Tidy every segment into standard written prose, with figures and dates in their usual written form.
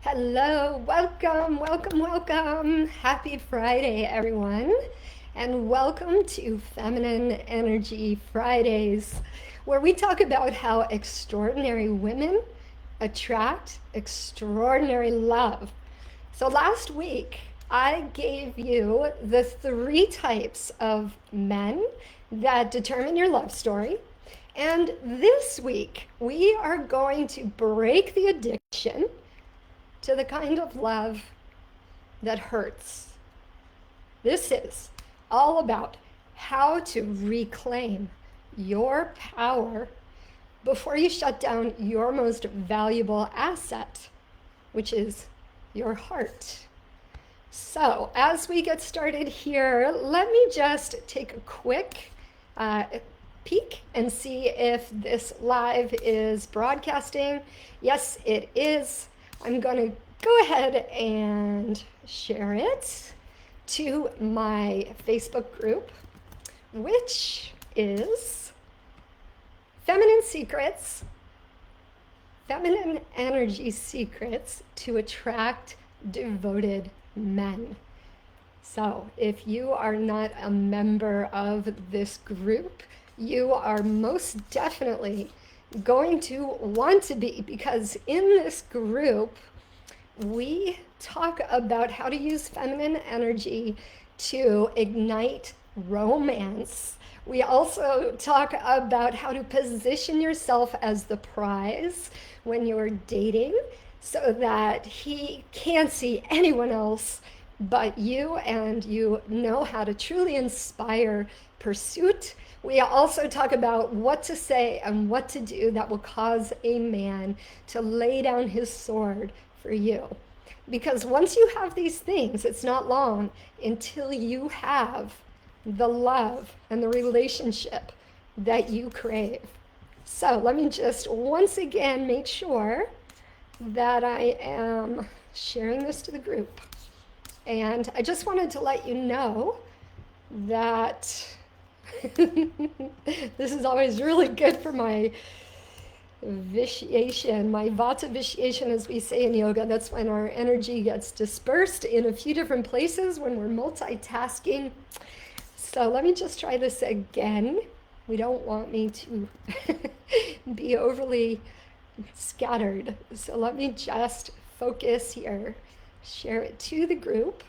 Hello, welcome. Happy Friday, everyone. And welcome to Feminine Energy Fridays, where we talk about how extraordinary women attract extraordinary love. So last week, I gave you the three types of men that determine your love story. And this week, we are going to break the addiction to the kind of love that hurts. This is all about how to reclaim your power before you shut down your most valuable asset, which is your heart. So, as we get started here, let me just take a quick peek and see if this live is broadcasting. Yes, it is. I'm going to go ahead and share it to my Facebook group, which is Feminine Secrets, Feminine Energy Secrets to Attract Devoted Men. So if you are not a member of this group, you are most definitely going to want to be, because in this group we talk about how to use feminine energy to ignite romance. We also talk about how to position yourself as the prize when you're dating so that he can't see anyone else but you, and you know how to truly inspire pursuit. We also talk about what to say and what to do that will cause a man to lay down his sword for you. Because once you have these things, it's not long until you have the love and the relationship that you crave. So let me just once again make sure that I am sharing this to the group. And I just wanted to let you know that this is always really good for my vitiation, my vata vitiation, as we say in yoga. That's when our energy gets dispersed in a few different places when we're multitasking. So let me just try this again. We don't want me to be overly scattered. So let me just focus here. Share it to the group.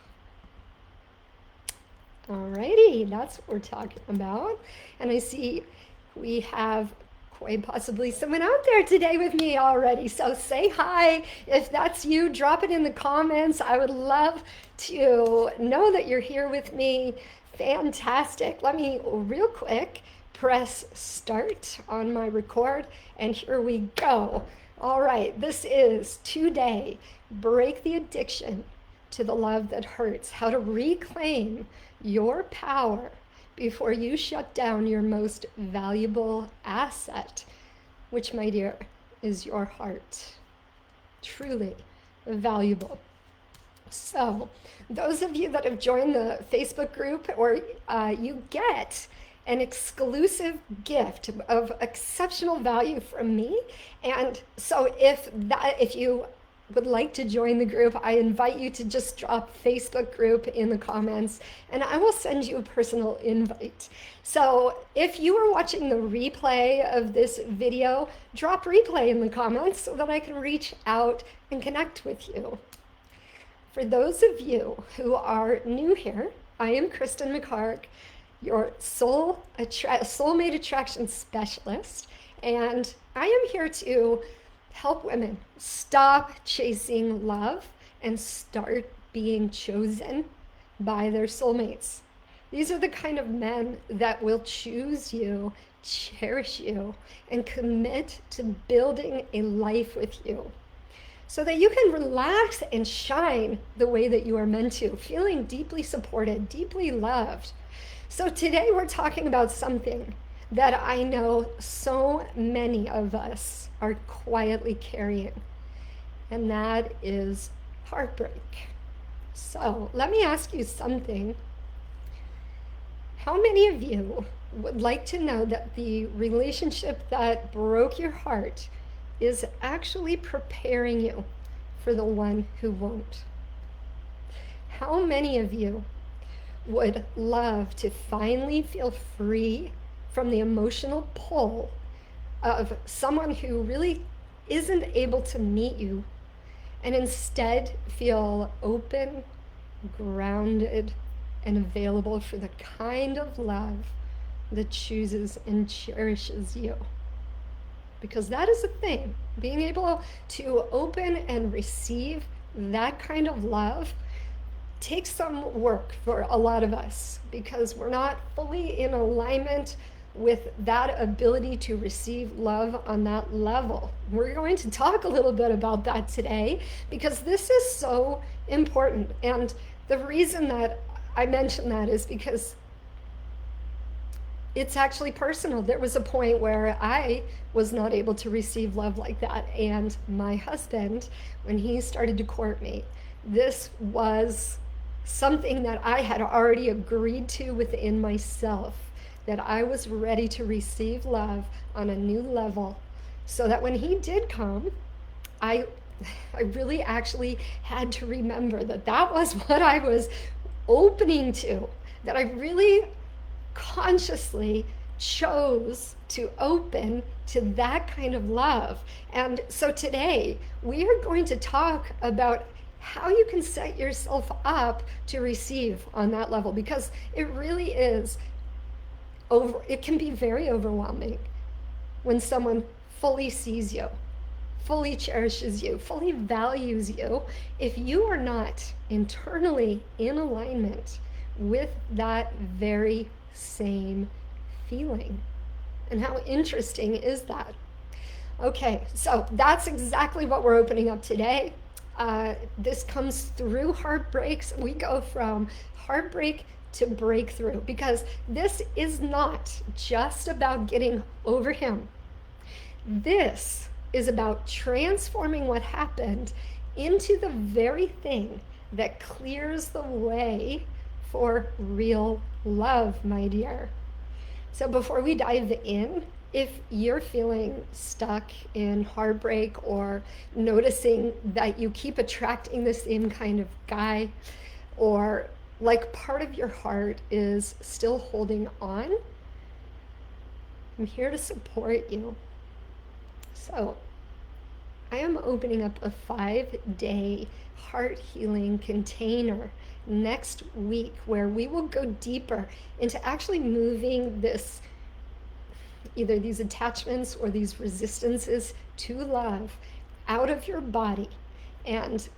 Alrighty, that's what we're talking about. And I see we have quite possibly someone out there today with me already. So say hi. If that's you, drop it in the comments. I would love to know that you're here with me. Fantastic. Let me real quick press start on my record, and here we go. All right, this is today, Break the Addiction to the Love That Hurts, how to reclaim your power before you shut down your most valuable asset, which, my dear, is your heart. Truly valuable. So those of you that have joined the Facebook group, or you get an exclusive gift of exceptional value from me. And so if you would like to join the group, I invite you to just drop Facebook group in the comments, and I will send you a personal invite. So if you are watching the replay of this video, drop replay in the comments so that I can reach out and connect with you. For those of you who are new here, I am Kristen McHarg, your soulmate attraction specialist, and I am here to help women stop chasing love and start being chosen by their soulmates. These are the kind of men that will choose you, cherish you, and commit to building a life with you so that you can relax and shine the way that you are meant to, feeling deeply supported, deeply loved. So today we're talking about something that I know so many of us are quietly carrying, and that is heartbreak. So let me ask you something. How many of you would like to know that the relationship that broke your heart is actually preparing you for the one who won't. How many of you would love to finally feel free from the emotional pull of someone who really isn't able to meet you, and instead feel open, grounded, and available for the kind of love that chooses and cherishes you? Because that is a thing. Being able to open and receive that kind of love takes some work for a lot of us, because we're not fully in alignment with that ability to receive love on that level. We're going to talk a little bit about that today, because this is so important. And the reason that I mention that is because it's actually personal. There was a point where I was not able to receive love like that. And my husband, when he started to court me, this was something that I had already agreed to within myself, that I was ready to receive love on a new level, so that when he did come, I really actually had to remember that that was what I was opening to, that I really consciously chose to open to that kind of love. And so today we are going to talk about how you can set yourself up to receive on that level, because it really is it can be very overwhelming when someone fully sees you, fully cherishes you, fully values you, if you are not internally in alignment with that very same feeling. And how interesting is that? Okay, so that's exactly what we're opening up today. This comes through heartbreaks. We go from heartbreak to breakthrough, because this is not just about getting over him. This is about transforming what happened into the very thing that clears the way for real love, my dear. So before we dive in, if you're feeling stuck in heartbreak, or noticing that you keep attracting the same kind of guy, or like part of your heart is still holding on, I'm here to support you. So I am opening up a 5-day heart healing container next week, where we will go deeper into actually moving this, either these attachments or these resistances to love, out of your body, and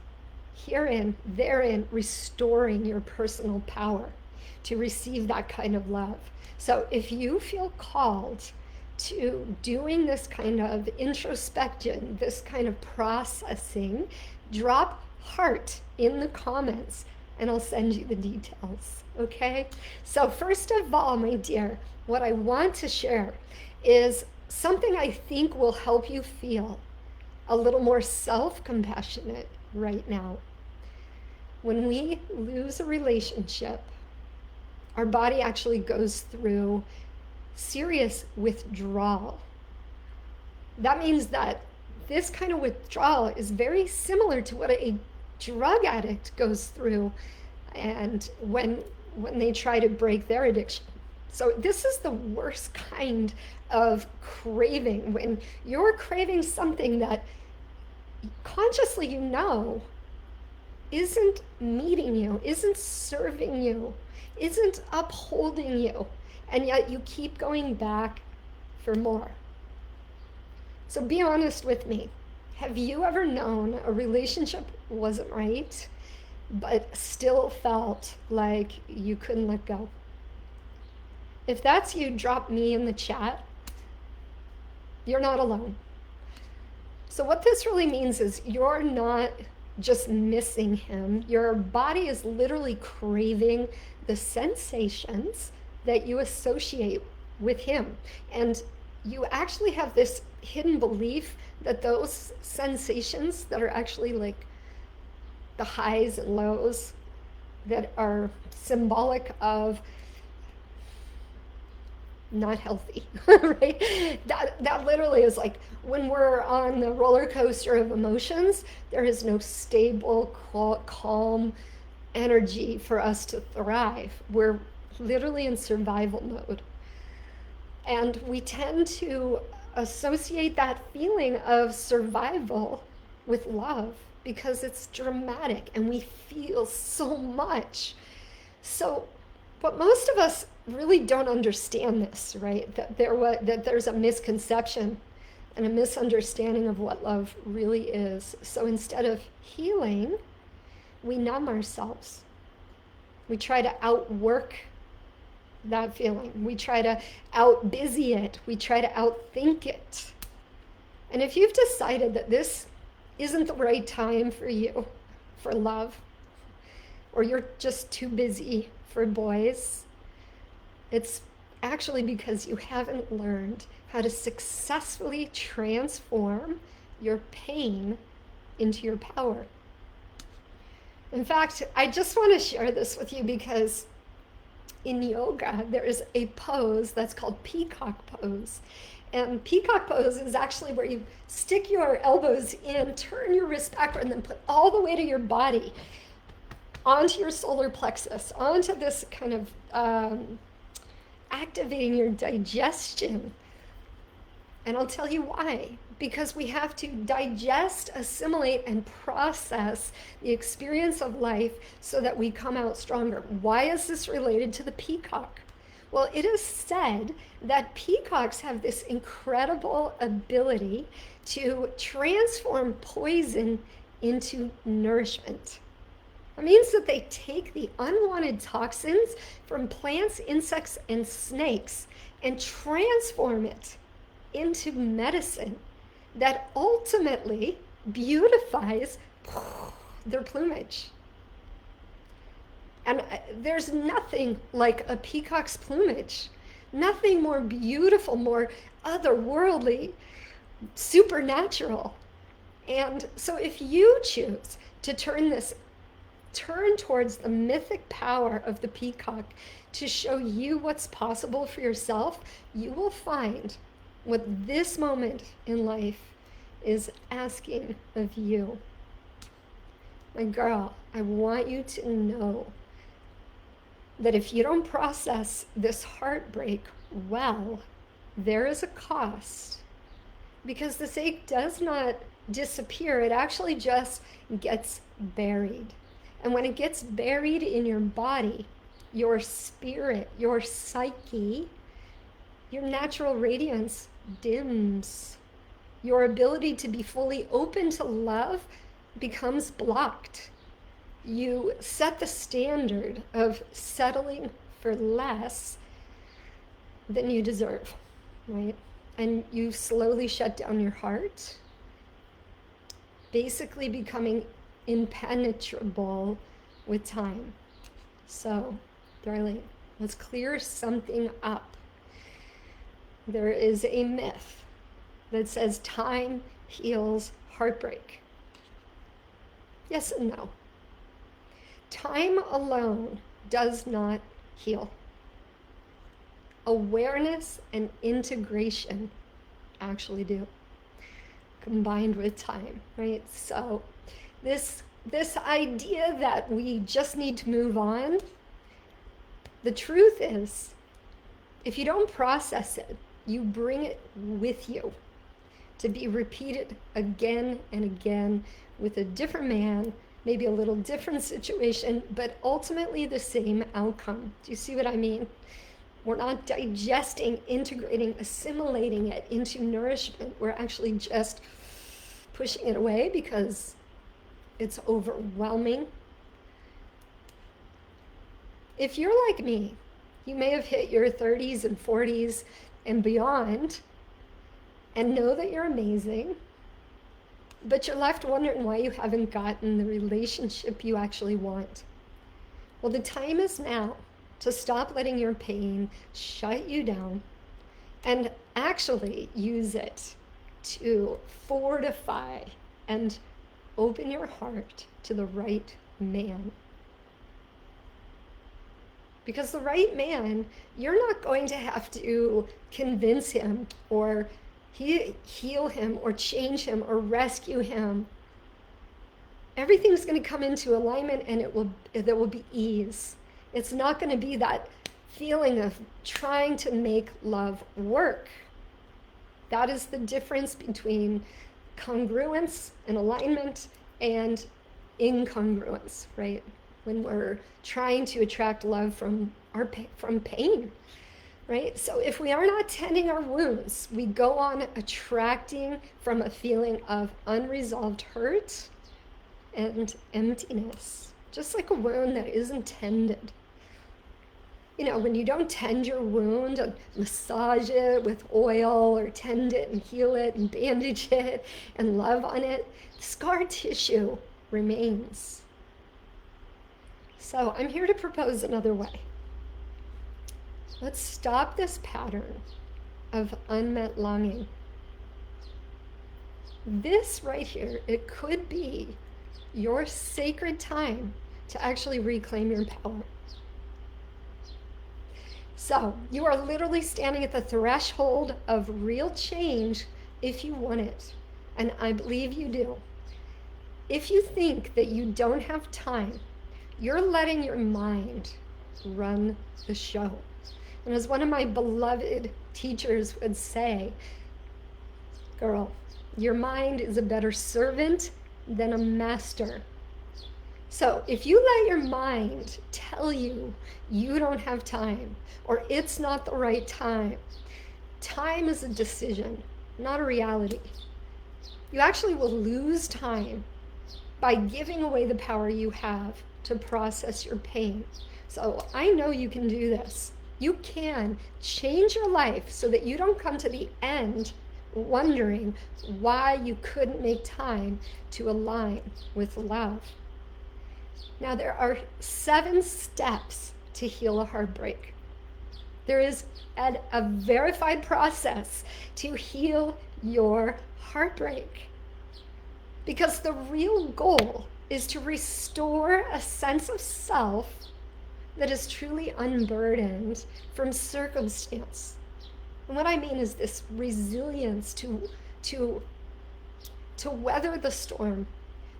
therein restoring your personal power to receive that kind of love. So if you feel called to doing this kind of introspection, this kind of processing, drop heart in the comments and I'll send you the details, okay? So first of all, my dear, what I want to share is something I think will help you feel a little more self-compassionate right now. When we lose a relationship, our body actually goes through serious withdrawal. That means that this kind of withdrawal is very similar to what a drug addict goes through, and when they try to break their addiction. So this is the worst kind of craving, when you're craving something that consciously you know isn't meeting you, isn't serving you, isn't upholding you, and yet you keep going back for more. So be honest with me. Have you ever known a relationship wasn't right, but still felt like you couldn't let go? If that's you, drop me in the chat. You're not alone. So what this really means is you're not just missing him. Your body is literally craving the sensations that you associate with him. And you actually have this hidden belief that those sensations that are actually like the highs and lows that are symbolic of not healthy, right? That literally is like when we're on the roller coaster of emotions, there is no stable, calm energy for us to thrive. We're literally in survival mode. And we tend to associate that feeling of survival with love because it's dramatic and we feel so much. So, but most of us really don't understand this, right? That there's a misconception and a misunderstanding of what love really is. So instead of healing, we numb ourselves. We try to outwork that feeling. We try to out-busy it. We try to outthink it. And if you've decided that this isn't the right time for you for love, or you're just too busy for boys, it's actually because you haven't learned how to successfully transform your pain into your power. In fact, I just want to share this with you because in yoga, there is a pose that's called peacock pose. And peacock pose is actually where you stick your elbows in, turn your wrist backward, and then put all the weight of your body onto your solar plexus, onto this kind of activating your digestion. And I'll tell you why. Because we have to digest, assimilate, and process the experience of life so that we come out stronger. Why is this related to the peacock? Well, it is said that peacocks have this incredible ability to transform poison into nourishment. That means that they take the unwanted toxins from plants, insects, and snakes and transform it into medicine that ultimately beautifies their plumage. And there's nothing like a peacock's plumage. Nothing more beautiful, more otherworldly, supernatural. And so if you choose to turn towards the mythic power of the peacock to show you what's possible for yourself, you will find what this moment in life is asking of you. My girl, I want you to know that if you don't process this heartbreak well, there is a cost. Because this ache does not disappear, it actually just gets buried. And when it gets buried in your body, your spirit, your psyche, your natural radiance dims. Your ability to be fully open to love becomes blocked. You set the standard of settling for less than you deserve, right? And you slowly shut down your heart, basically becoming impenetrable with time. So, darling, let's clear something up. There is a myth that says time heals heartbreak. Yes and no. Time alone does not heal. Awareness and integration actually do, combined with time, right? So this idea that we just need to move on, the truth is, if you don't process it, you bring it with you to be repeated again and again with a different man, maybe a little different situation, but ultimately the same outcome. Do you see what I mean? We're not digesting, integrating, assimilating it into nourishment. We're actually just pushing it away because it's overwhelming. If you're like me, you may have hit your 30s and 40s and beyond and know that you're amazing, but you're left wondering why you haven't gotten the relationship you actually want. Well, the time is now to stop letting your pain shut you down and actually use it to fortify and open your heart to the right man. Because the right man, you're not going to have to convince him or heal him or change him or rescue him. Everything's going to come into alignment, and there will be ease. It's not going to be that feeling of trying to make love work. That is the difference between congruence and alignment and incongruence, right? When we're trying to attract love from pain, right? So if we are not tending our wounds, we go on attracting from a feeling of unresolved hurt and emptiness, just like a wound that isn't tended. You know, when you don't tend your wound and massage it with oil or tend it and heal it and bandage it and love on it, scar tissue remains. So I'm here to propose another way. Let's stop this pattern of unmet longing. This right here, it could be your sacred time to actually reclaim your power. So you are literally standing at the threshold of real change if you want it. And I believe you do. If you think that you don't have time, you're letting your mind run the show. And as one of my beloved teachers would say, girl, your mind is a better servant than a master. So if you let your mind tell you you don't have time or it's not the right time, time is a decision, not a reality. You actually will lose time by giving away the power you have to process your pain. So I know you can do this. You can change your life so that you don't come to the end wondering why you couldn't make time to align with love. Now, there are 7 steps to heal a heartbreak. There is a verified process to heal your heartbreak. Because the real goal is to restore a sense of self that is truly unburdened from circumstance. And what I mean is this resilience to weather the storm,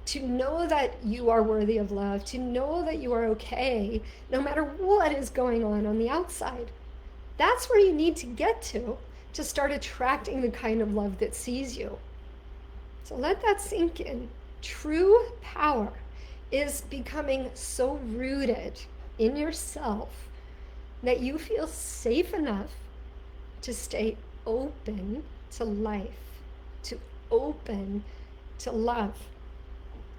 to know that you are worthy of love, to know that you are okay, no matter what is going on the outside. That's where you need to get to start attracting the kind of love that sees you. So let that sink in. True power is becoming so rooted in yourself that you feel safe enough to stay open to life, to open to love.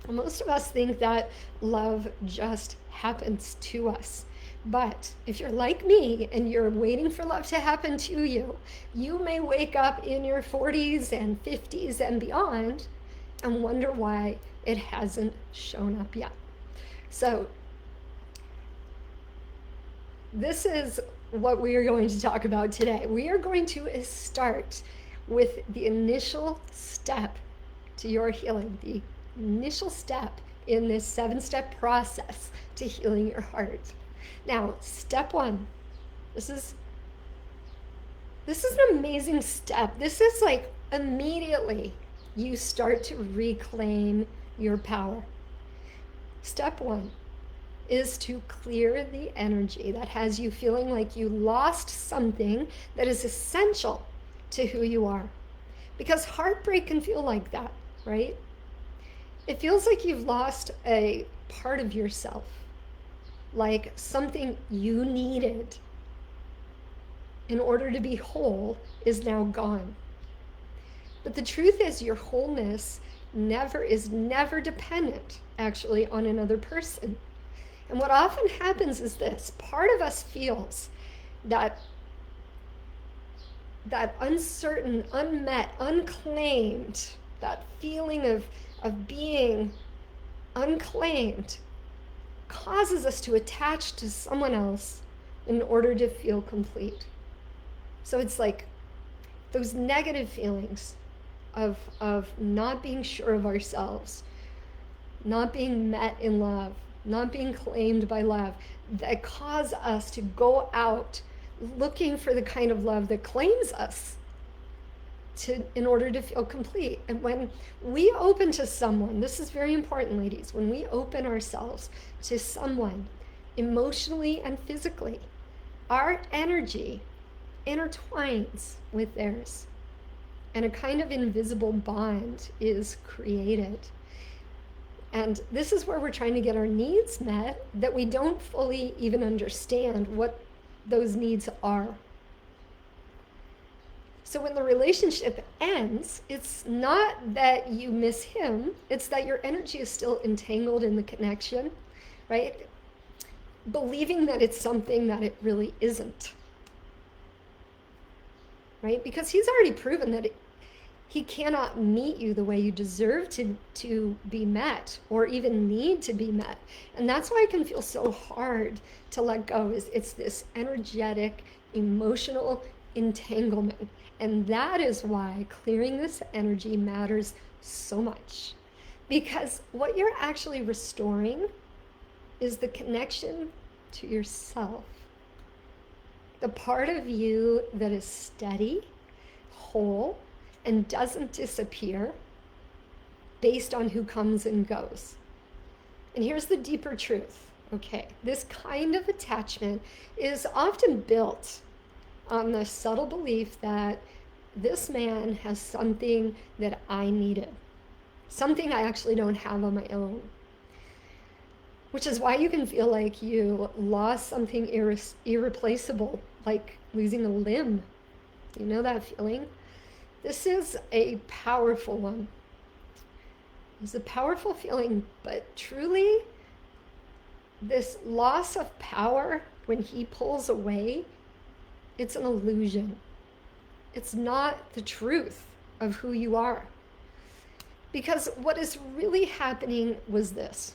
Most of us think that love just happens to us. But if you're like me and you're waiting for love to happen to you, you may wake up in your 40s and 50s and beyond and wonder why it hasn't shown up yet. So this is what we are going to talk about today. We are going to start with the initial step to your healing, the initial step in this 7-step process to healing your heart. Now, step 1, this is an amazing step. This is like immediately you start to reclaim your power. Step 1 is to clear the energy that has you feeling like you lost something that is essential to who you are. Because heartbreak can feel like that, right? It feels like you've lost a part of yourself, like something you needed in order to be whole is now gone. But the truth is your wholeness is never dependent actually on another person. And what often happens is this: part of us feels that uncertain, unmet, unclaimed, that feeling of being unclaimed causes us to attach to someone else in order to feel complete. So it's like those negative feelings of not being sure of ourselves, not being met in love, not being claimed by love, that cause us to go out looking for the kind of love that claims us in order to feel complete. And when we open to someone, this is very important, ladies, when we open ourselves to someone emotionally and physically, our energy intertwines with theirs, and a kind of invisible bond is created. And this is where we're trying to get our needs met, that we don't fully even understand what those needs are. So when the relationship ends, it's not that you miss him, it's that your energy is still entangled in the connection, right? Believing that it's something that it really isn't, right? Because he's already proven that he cannot meet you the way you deserve to be met, or even need to be met. And that's why it can feel so hard to let go. It's this energetic, emotional entanglement. And that is why clearing this energy matters so much. Because what you're actually restoring is the connection to yourself. The part of you that is steady, whole, and doesn't disappear based on who comes and goes. And here's the deeper truth, okay? This kind of attachment is often built on the subtle belief that this man has something that I needed, something I actually don't have on my own. Which is why you can feel like you lost something irreplaceable, like losing a limb. You know that feeling? This is a powerful one. It's a powerful feeling, but truly, this loss of power, when he pulls away, it's an illusion. It's not the truth of who you are. Because what is really happening was this.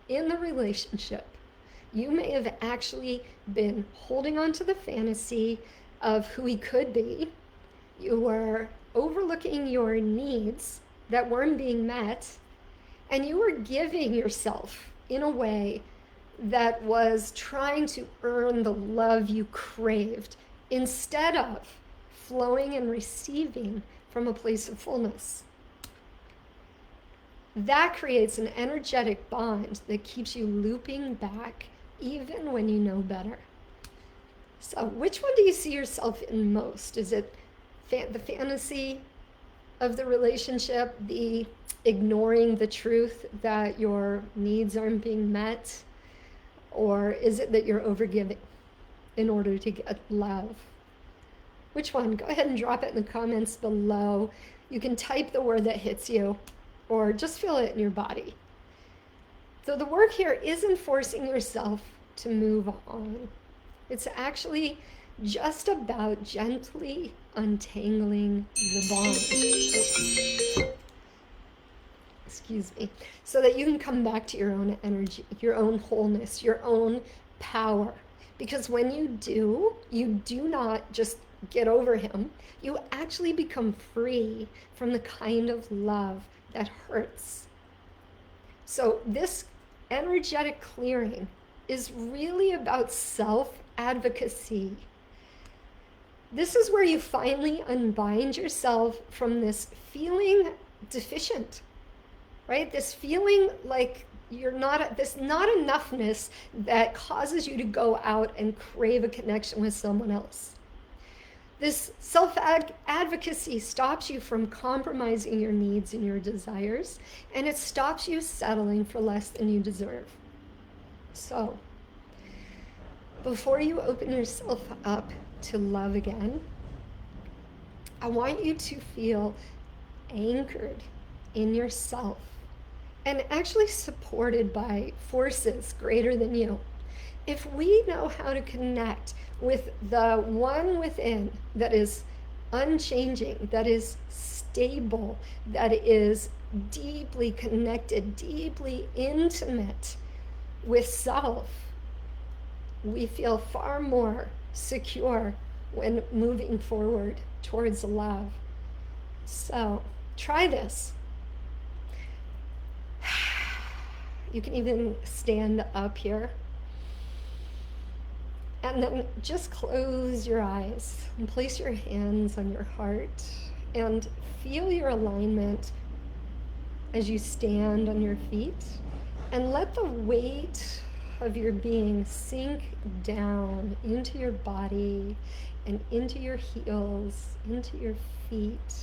In the relationship, you may have actually been holding on to the fantasy of who he could be. You were overlooking your needs that weren't being met, and you were giving yourself in a way that was trying to earn the love you craved, instead of flowing and receiving from a place of fullness. That creates an energetic bond that keeps you looping back even when you know better. So which one do you see yourself in most? Is it the fantasy of the relationship, the ignoring the truth that your needs aren't being met? Or is it that you're overgiving in order to get love? Which one? Go ahead and drop it in the comments below. You can type the word that hits you, or just feel it in your body. So the work here isn't forcing yourself to move on. It's actually just about gently untangling the bond. Excuse me. So that you can come back to your own energy, your own wholeness, your own power. Because when you do not just get over him, you actually become free from the kind of love that hurts. So this energetic clearing is really about self-advocacy. This is where you finally unbind yourself from this feeling deficient, right? This feeling like you're not, this not enoughness that causes you to go out and crave a connection with someone else. This self-advocacy stops you from compromising your needs and your desires, and it stops you settling for less than you deserve. So, before you open yourself up to love again, I want you to feel anchored in yourself and actually supported by forces greater than you. If we know how to connect with the one within that is unchanging, that is stable, that is deeply connected, deeply intimate with self, we feel far more secure when moving forward towards love. So try this. You can even stand up here. And then just close your eyes and place your hands on your heart and feel your alignment as you stand on your feet. And let the weight of your being sink down into your body and into your heels, into your feet.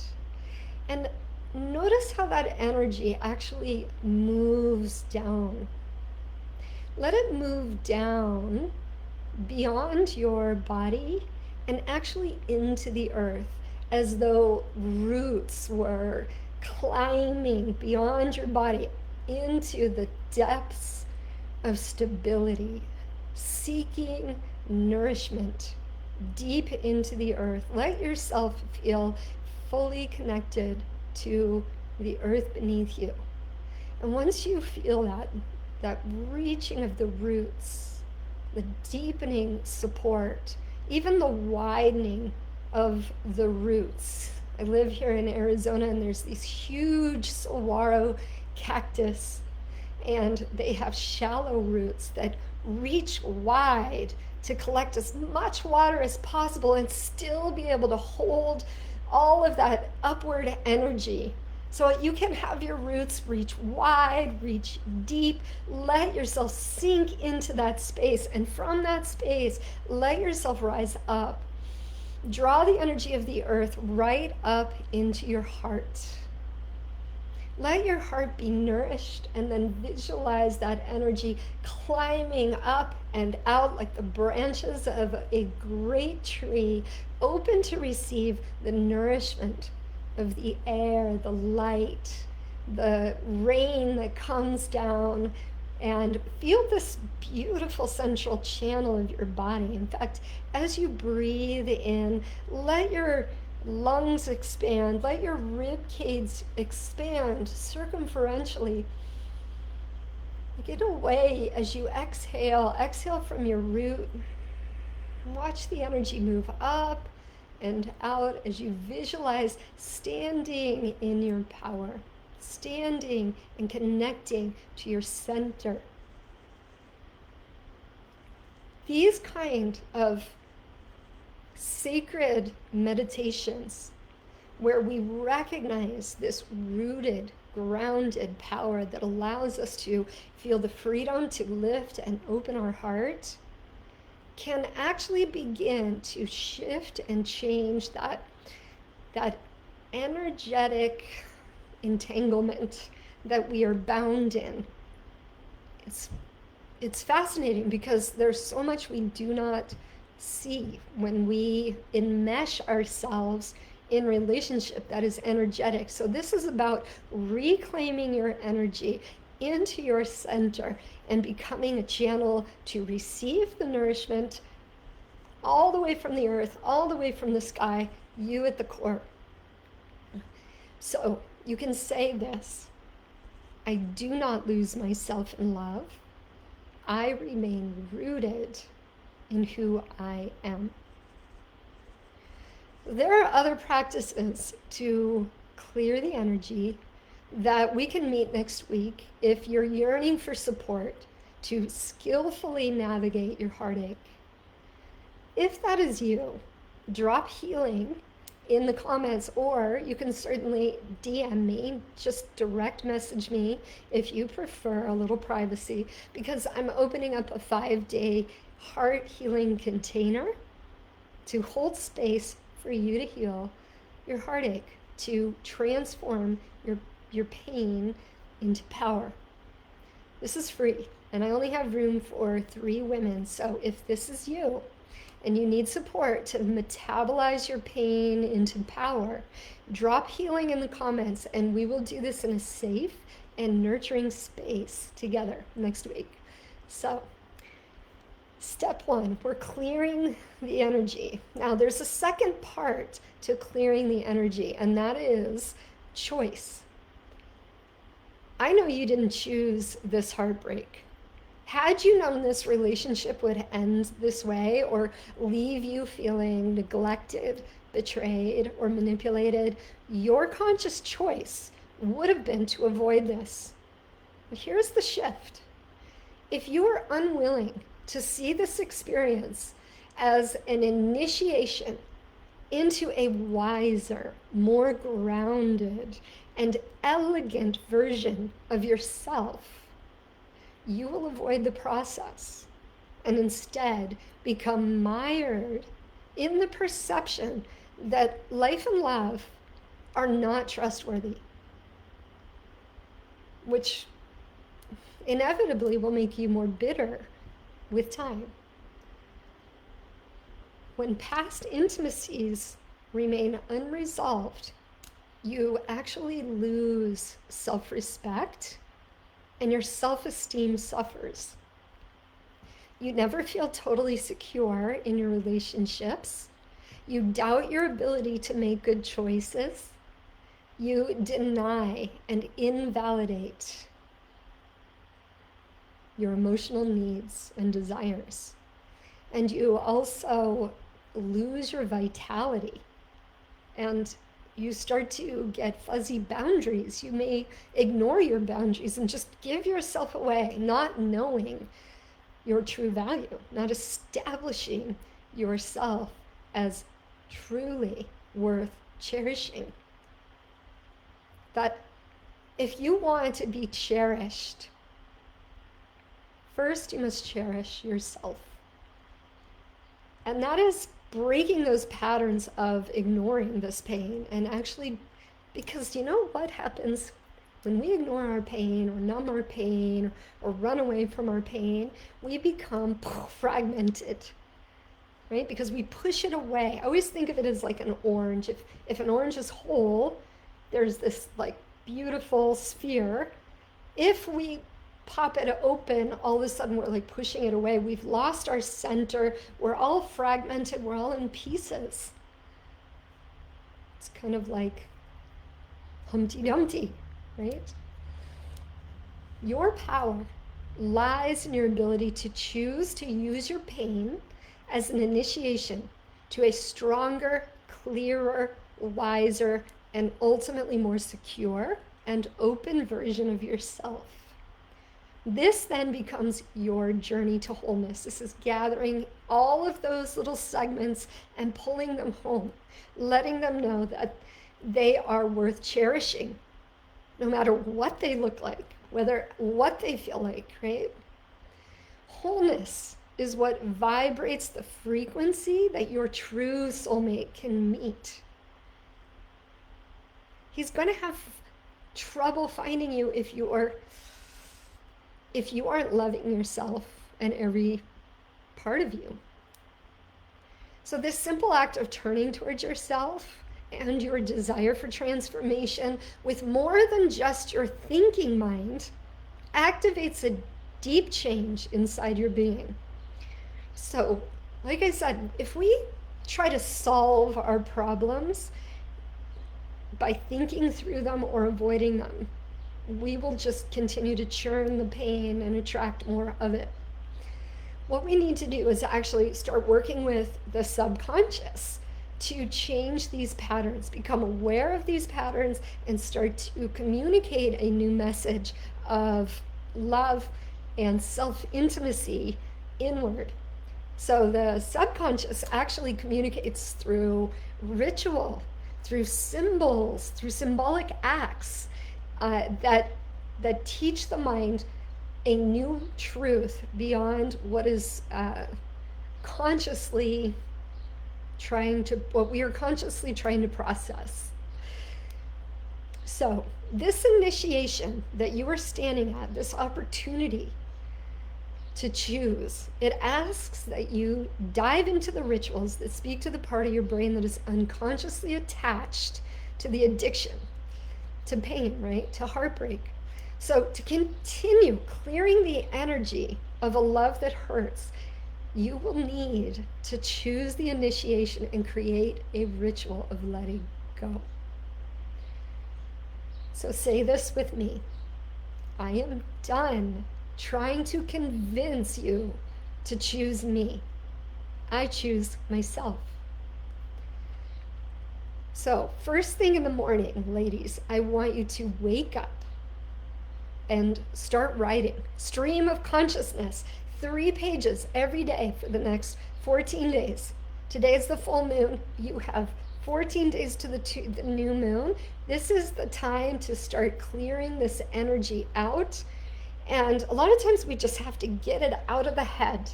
And notice how that energy actually moves down. Let it move down beyond your body and actually into the earth, as though roots were climbing beyond your body into the depths of stability, seeking nourishment deep into the earth. Let yourself feel fully connected to the earth beneath you. And once you feel that reaching of the roots, the deepening support, even the widening of the roots. I live here in Arizona, and there's these huge saguaro cactus, and they have shallow roots that reach wide to collect as much water as possible and still be able to hold all of that upward energy. So you can have your roots reach wide, reach deep, let yourself sink into that space, and from that space, let yourself rise up. Draw the energy of the earth right up into your heart. Let your heart be nourished, and then visualize that energy climbing up and out like the branches of a great tree, open to receive the nourishment of the air, the light, the rain that comes down, and feel this beautiful central channel of your body. In fact, as you breathe in, let your lungs expand, let your rib cage expand circumferentially. Get away as you exhale. Exhale from your root. Watch the energy move up and out as you visualize standing in your power, standing and connecting to your center. These kind of sacred meditations where we recognize this rooted, grounded power that allows us to feel the freedom to lift and open our heart can actually begin to shift and change that energetic entanglement that we are bound in. It's fascinating because there's so much we do not see when we enmesh ourselves in relationship that is energetic. So this is about reclaiming your energy into your center and becoming a channel to receive the nourishment all the way from the earth, all the way from the sky, you at the core. So you can say this: I do not lose myself in love. I remain rooted in who I am. There are other practices to clear the energy that we can meet next week if you're yearning for support to skillfully navigate your heartache. If that is you, drop healing in the comments, or you can certainly DM me, just direct message me if you prefer a little privacy, because I'm opening up a 5-day heart healing container to hold space for you to heal your heartache, to transform your pain into power. This is free, and I only have room for 3 women. So if this is you and you need support to metabolize your pain into power, drop healing in the comments, and we will do this in a safe and nurturing space together next week. So step 1, we're clearing the energy. Now there's a second part to clearing the energy, and that is choice. I know you didn't choose this heartbreak. Had you known this relationship would end this way or leave you feeling neglected, betrayed, or manipulated, your conscious choice would have been to avoid this. But here's the shift. If you are unwilling to see this experience as an initiation into a wiser, more grounded, and elegant version of yourself, you will avoid the process and instead become mired in the perception that life and love are not trustworthy, which inevitably will make you more bitter with time. When past intimacies remain unresolved, you actually lose self-respect and your self-esteem suffers. You never feel totally secure in your relationships. You doubt your ability to make good choices. You deny and invalidate your emotional needs and desires. And you also lose your vitality. And you start to get fuzzy boundaries. You may ignore your boundaries and just give yourself away, not knowing your true value, not establishing yourself as truly worth cherishing. That if you want to be cherished, first you must cherish yourself. And that is breaking those patterns of ignoring this pain and actually, because you know what happens when we ignore our pain or numb our pain or run away from our pain? We become fragmented, right? Because we push it away. I always think of it as like an orange. If an orange is whole, there's this like beautiful sphere. If we pop it open, all of a sudden we're like pushing it away. We've lost our center. We're all fragmented. We're all in pieces. It's kind of like Humpty Dumpty, right? Your power lies in your ability to choose to use your pain as an initiation to a stronger, clearer, wiser, and ultimately more secure and open version of yourself. This then becomes your journey to wholeness. This is gathering all of those little segments and pulling them home, letting them know that they are worth cherishing, no matter what they look like, what they feel like, right? Wholeness is what vibrates the frequency that your true soulmate can meet. He's going to have trouble finding you if you aren't loving yourself and every part of you. So this simple act of turning towards yourself and your desire for transformation with more than just your thinking mind activates a deep change inside your being. So, like I said, if we try to solve our problems by thinking through them or avoiding them, we will just continue to churn the pain and attract more of it. What we need to do is actually start working with the subconscious to change these patterns, become aware of these patterns, and start to communicate a new message of love and self-intimacy inward. So the subconscious actually communicates through ritual, through symbols, through symbolic acts that teach the mind a new truth beyond what is what we are consciously trying to process. So this initiation that you are standing at, this opportunity to choose, it asks that you dive into the rituals that speak to the part of your brain that is unconsciously attached to the addiction, to pain, right? To heartbreak. So to continue clearing the energy of a love that hurts, you will need to choose the initiation and create a ritual of letting go. So say this with me. I am done trying to convince you to choose me. I choose myself. So first thing in the morning, ladies, I want you to wake up and start writing. Stream of consciousness, 3 pages every day for the next 14 days. Today is the full moon. You have 14 days to the new moon. This is the time to start clearing this energy out. And a lot of times we just have to get it out of the head.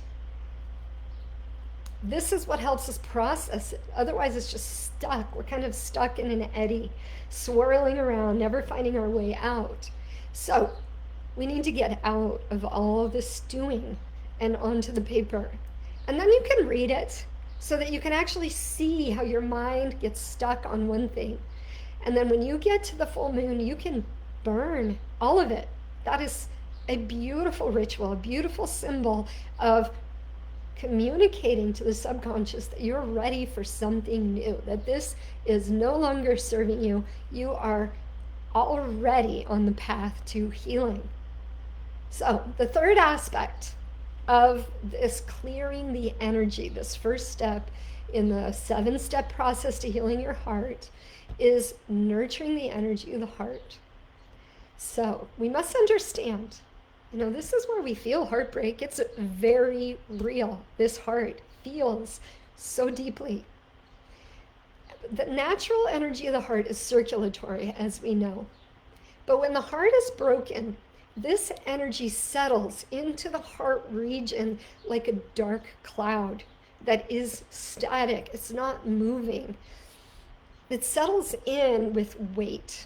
This is what helps us process it. Otherwise, it's just stuck. We're kind of stuck in an eddy, swirling around, never finding our way out. So we need to get out of all of this stewing and onto the paper. And then you can read it so that you can actually see how your mind gets stuck on one thing. And then when you get to the full moon, you can burn all of it. That is a beautiful ritual, a beautiful symbol of communicating to the subconscious that you're ready for something new, that this is no longer serving you. You are already on the path to healing. So the third aspect of this clearing the energy, this first step in the 7-step process to healing your heart, is nurturing the energy of the heart. So we must understand, this is where we feel heartbreak. It's very real. This heart feels so deeply. The natural energy of the heart is circulatory, as we know. But when the heart is broken, this energy settles into the heart region like a dark cloud that is static. It's not moving. It settles in with weight.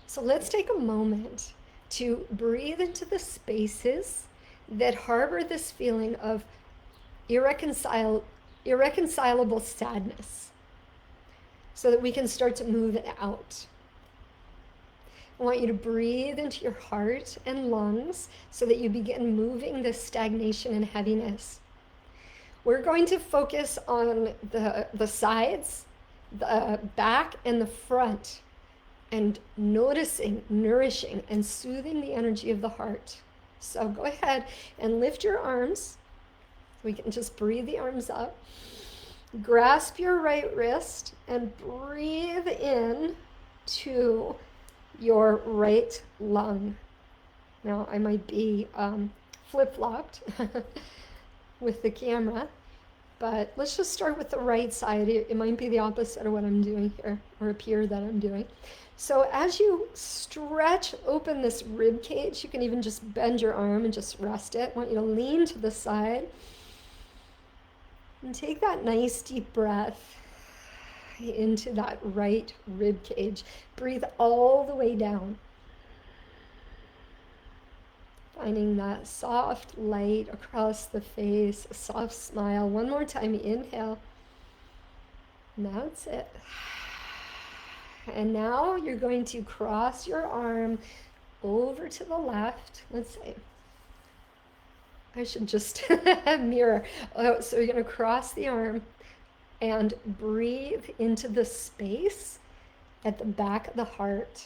So let's take a moment to breathe into the spaces that harbor this feeling of irreconcilable sadness, so that we can start to move it out. I want you to breathe into your heart and lungs so that you begin moving this stagnation and heaviness. We're going to focus on the sides, the back, and the front, and noticing, nourishing, and soothing the energy of the heart. So go ahead and lift your arms. We can just breathe the arms up. Grasp your right wrist and breathe in to your right lung. Now, I might be flip-flopped with the camera, but let's just start with the right side. It might be the opposite of what I'm doing here, or appear that I'm doing. So as you stretch open this rib cage, you can even just bend your arm and just rest it. I want you to lean to the side and take that nice deep breath into that right rib cage. Breathe all the way down, finding that soft light across the face, a soft smile. One more time, inhale. That's it. And now you're going to cross your arm over to the left. Let's see. I should just mirror. Oh, so you're going to cross the arm and breathe into the space at the back of the heart.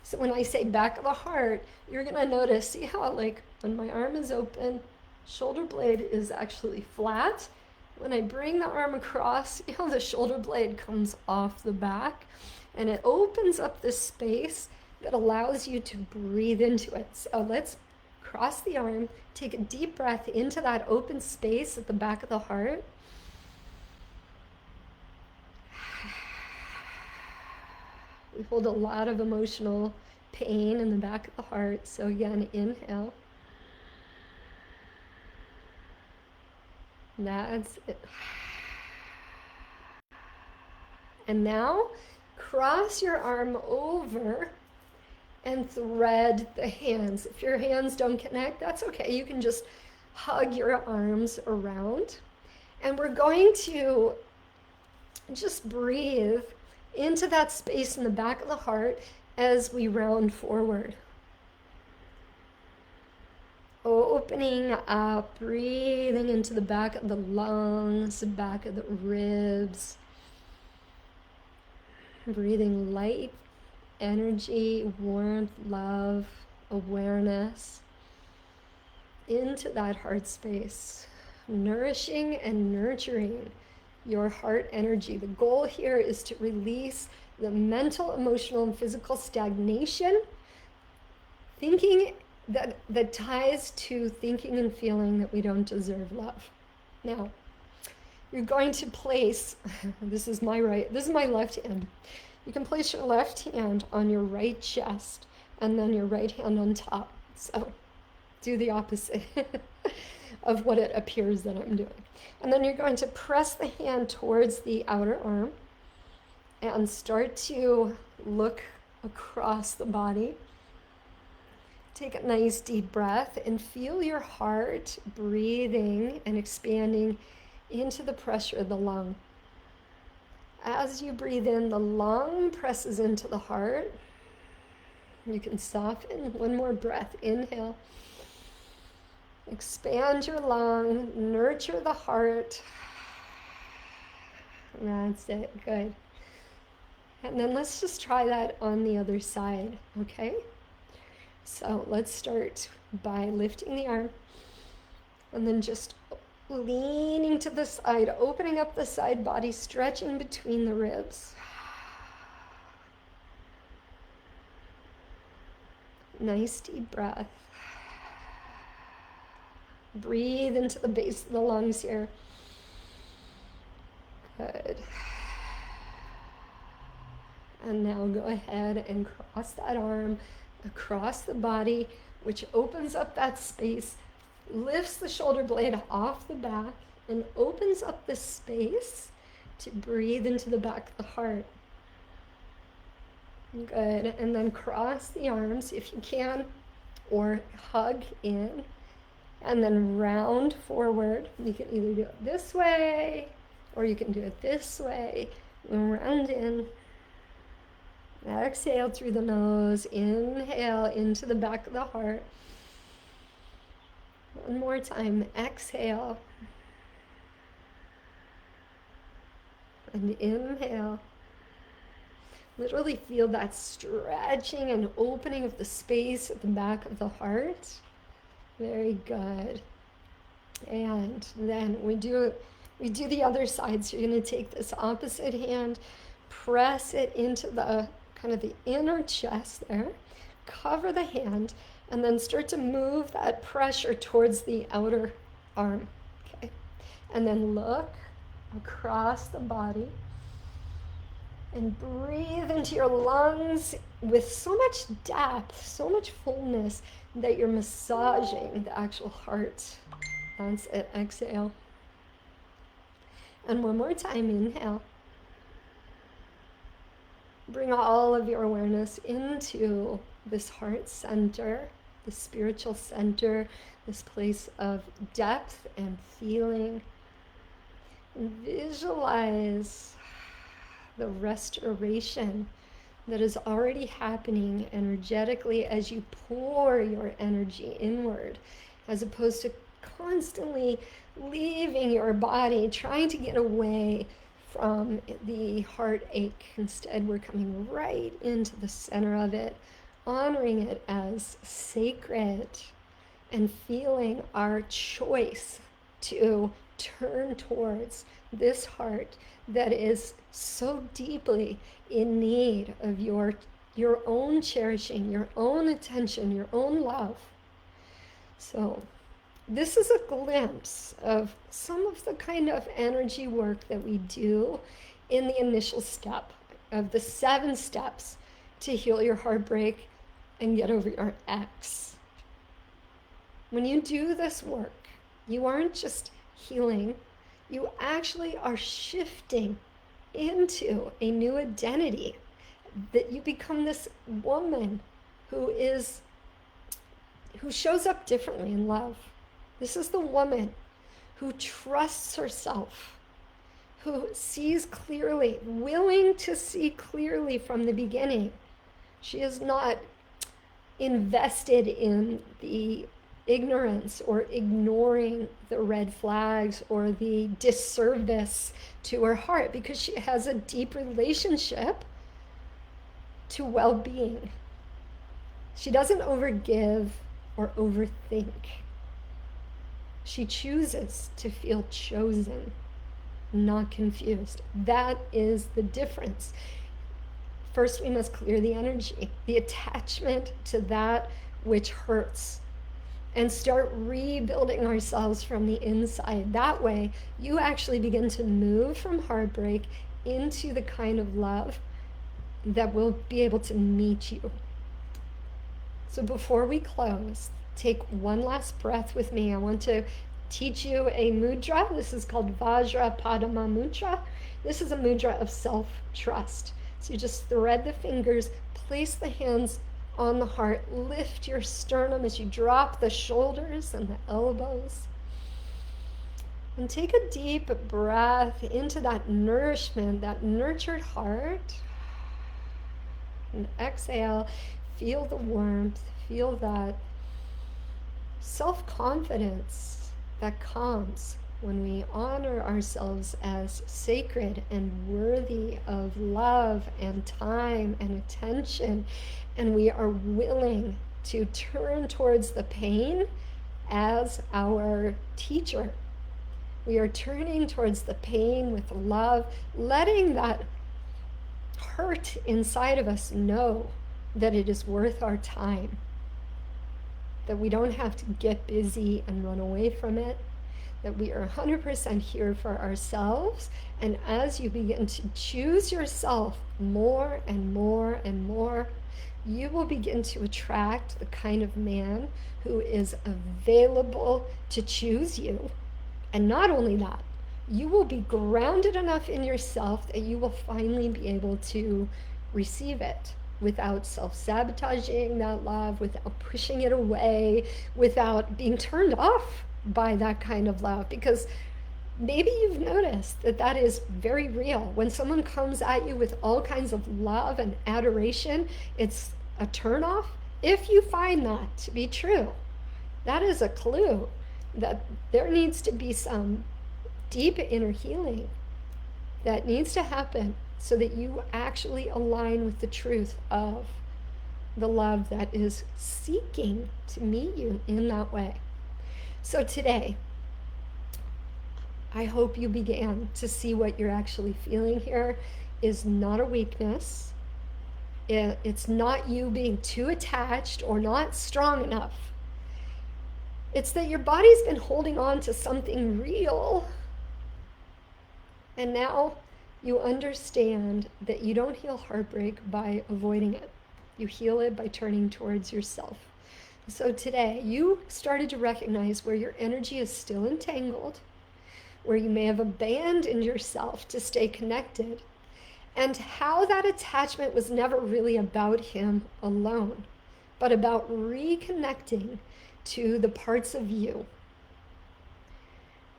So when I say back of the heart, you're going to notice, see how like when my arm is open, shoulder blade is actually flat. When I bring the arm across, the shoulder blade comes off the back, and it opens up this space that allows you to breathe into it. So let's cross the arm, take a deep breath into that open space at the back of the heart. We hold a lot of emotional pain in the back of the heart. So again, inhale. That's it. And now cross your arm over and thread the hands. If your hands don't connect, that's okay. You can just hug your arms around. And we're going to just breathe into that space in the back of the heart as we round forward. Opening up, breathing into the back of the lungs, the back of the ribs. Breathing light, energy, warmth, love, awareness into that heart space. Nourishing and nurturing your heart energy. The goal here is to release the mental, emotional, and physical stagnation thinking that ties to thinking and feeling that we don't deserve love. Now, you're going to place, this is my left hand. You can place your left hand on your right chest and then your right hand on top. So do the opposite of what it appears that I'm doing. And then you're going to press the hand towards the outer arm and start to look across the body. Take a nice deep breath and feel your heart breathing and expanding into the pressure of the lung. As you breathe in, the lung presses into the heart. You can soften. One more breath. Inhale. Expand your lung. Nurture the heart. That's it. Good. And then let's just try that on the other side, okay? So let's start by lifting the arm and then just leaning to the side, opening up the side body, stretching between the ribs. Nice deep breath. Breathe into the base of the lungs here. Good. And now go ahead and cross that arm across the body, which opens up that space, lifts the shoulder blade off the back, and opens up the space to breathe into the back of the heart. Good. And then cross the arms if you can, or hug in, and then round forward. You can either do it this way, or you can do it this way. Round in. Exhale through the nose. Inhale into the back of the heart. One more time. Exhale. And inhale. Literally feel that stretching and opening of the space at the back of the heart. Very good. And then we do the other side. So you're going to take this opposite hand, press it into the kind of the inner chest there, cover the hand, and then start to move that pressure towards the outer arm. Okay. And then look across the body and breathe into your lungs with so much depth, so much fullness that you're massaging the actual heart. That's it. Exhale. And one more time. Inhale. Bring all of your awareness into this heart center, the spiritual center, this place of depth and feeling. And visualize the restoration that is already happening energetically as you pour your energy inward, as opposed to constantly leaving your body, trying to get away from the heartache. Instead, we're coming right into the center of it, honoring it as sacred, and feeling our choice to turn towards this heart that is so deeply in need of your own cherishing, your own attention, your own love. So this is a glimpse of some of the kind of energy work that we do in the initial step of the 7 steps to heal your heartbreak and get over your ex. When you do this work, you aren't just healing, you actually are shifting into a new identity, that you become this woman who shows up differently in love. This is the woman who trusts herself, who sees clearly, willing to see clearly from the beginning. She is not invested in the ignorance or ignoring the red flags or the disservice to her heart, because she has a deep relationship to well-being. She doesn't overgive or overthink. She chooses to feel chosen, not confused. That is the difference. First, we must clear the energy, the attachment to that which hurts, and start rebuilding ourselves from the inside. That way, you actually begin to move from heartbreak into the kind of love that will be able to meet you. So before we close, take one last breath with me. I want to teach you a mudra. This is called Vajra Padma Mudra. This is a mudra of self-trust. So you just thread the fingers, place the hands on the heart, lift your sternum as you drop the shoulders and the elbows. And take a deep breath into that nourishment, that nurtured heart. And exhale, feel the warmth, feel that self-confidence that comes when we honor ourselves as sacred and worthy of love and time and attention, and we are willing to turn towards the pain as our teacher. We are turning towards the pain with love, letting that hurt inside of us know that it is worth our time, that we don't have to get busy and run away from it, that we are 100% here for ourselves. And as you begin to choose yourself more and more and more, you will begin to attract the kind of man who is available to choose you. And not only that, you will be grounded enough in yourself that you will finally be able to receive it without self-sabotaging that love, without pushing it away, without being turned off by that kind of love. Because maybe you've noticed that that is very real. When someone comes at you with all kinds of love and adoration, it's a turnoff. If you find that to be true, that is a clue that there needs to be some deep inner healing that needs to happen so that you actually align with the truth of the love that is seeking to meet you in that way. So today, I hope you began to see what you're actually feeling here is not a weakness. It's not you being too attached or not strong enough. It's that your body's been holding on to something real. And now you understand that you don't heal heartbreak by avoiding it. You heal it by turning towards yourself. So today, you started to recognize where your energy is still entangled, where you may have abandoned yourself to stay connected, and how that attachment was never really about him alone, but about reconnecting to the parts of you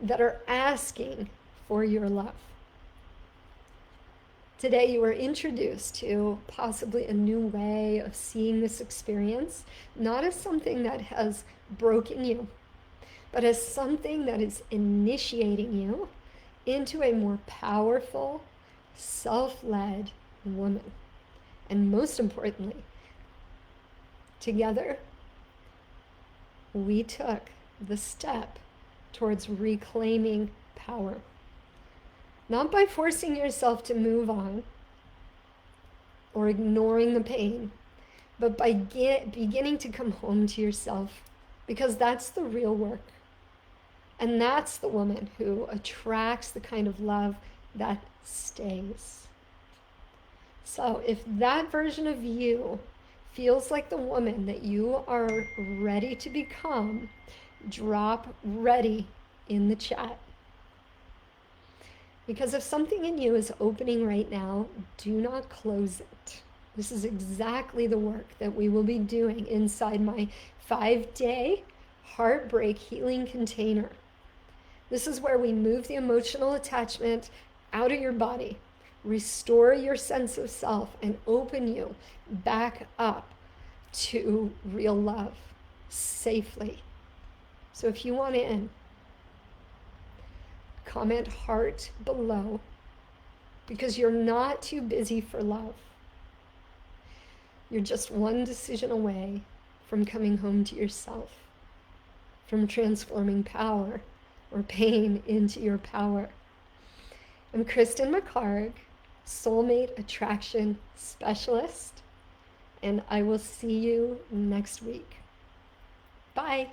that are asking for your love. Today you were introduced to possibly a new way of seeing this experience, not as something that has broken you, but as something that is initiating you into a more powerful, self-led woman. And most importantly, together, we took the step towards reclaiming power. Not by forcing yourself to move on or ignoring the pain, but by beginning to come home to yourself, because that's the real work. And that's the woman who attracts the kind of love that stays. So if that version of you feels like the woman that you are ready to become, drop ready in the chat. Because if something in you is opening right now, do not close it. This is exactly the work that we will be doing inside my 5-day heartbreak healing container. This is where we move the emotional attachment out of your body, restore your sense of self, and open you back up to real love safely. So if you want in, comment heart below, because you're not too busy for love. You're just one decision away from coming home to yourself, from transforming power or pain into your power. I'm Kristen McHarg, Soulmate Attraction Specialist, and I will see you next week. Bye.